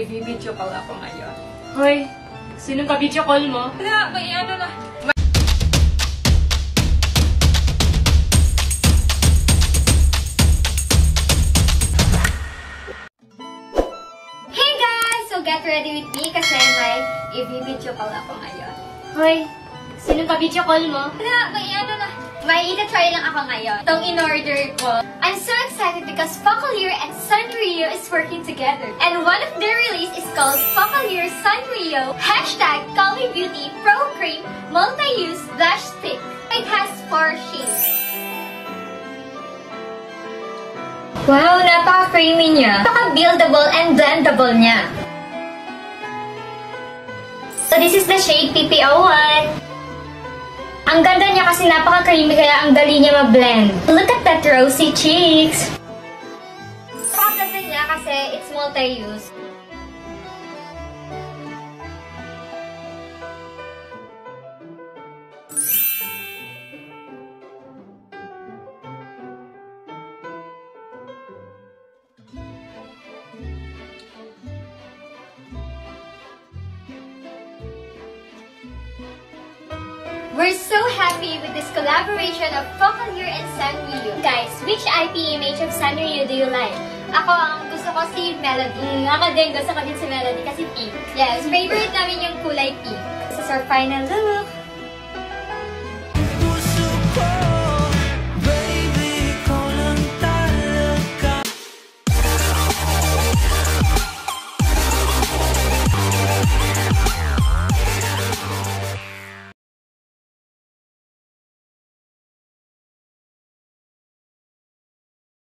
i-video call ako ngayon. Hoy, sinong ka-video call mo? Wala, may ano na. Hey guys! So get ready with me kasi may i-video call ako ngayon. Hoy, sinong ka-video call mo? Wala, may ano na. May ita-try lang ako ngayon. Itong in-order ko. I'm so excited because Focalier and Sanrio is working together. And one of their release is called Focalier Sanrio #CallMeBeauty Pro Cream Multi-Use Blush Stick. It has 4 shades. Wow, napaka-creamy niya. Napaka-buildable and blendable niya. So this is the shade PPO1. Ang ganda niya kasi napaka-creamy kaya ang dali niya ma-blend. Look at that rosy cheeks! Napaka-ganda niya kasi it's multi-use. We're so happy with this collaboration of Focalier and Sanrio. Guys, which IP image of Sanrio do you like? Ako, ang gusto ko si Melody. Ako din, gusto ko din si Melody kasi pink. Yes, favorite namin yung kulay pink. This is our final look.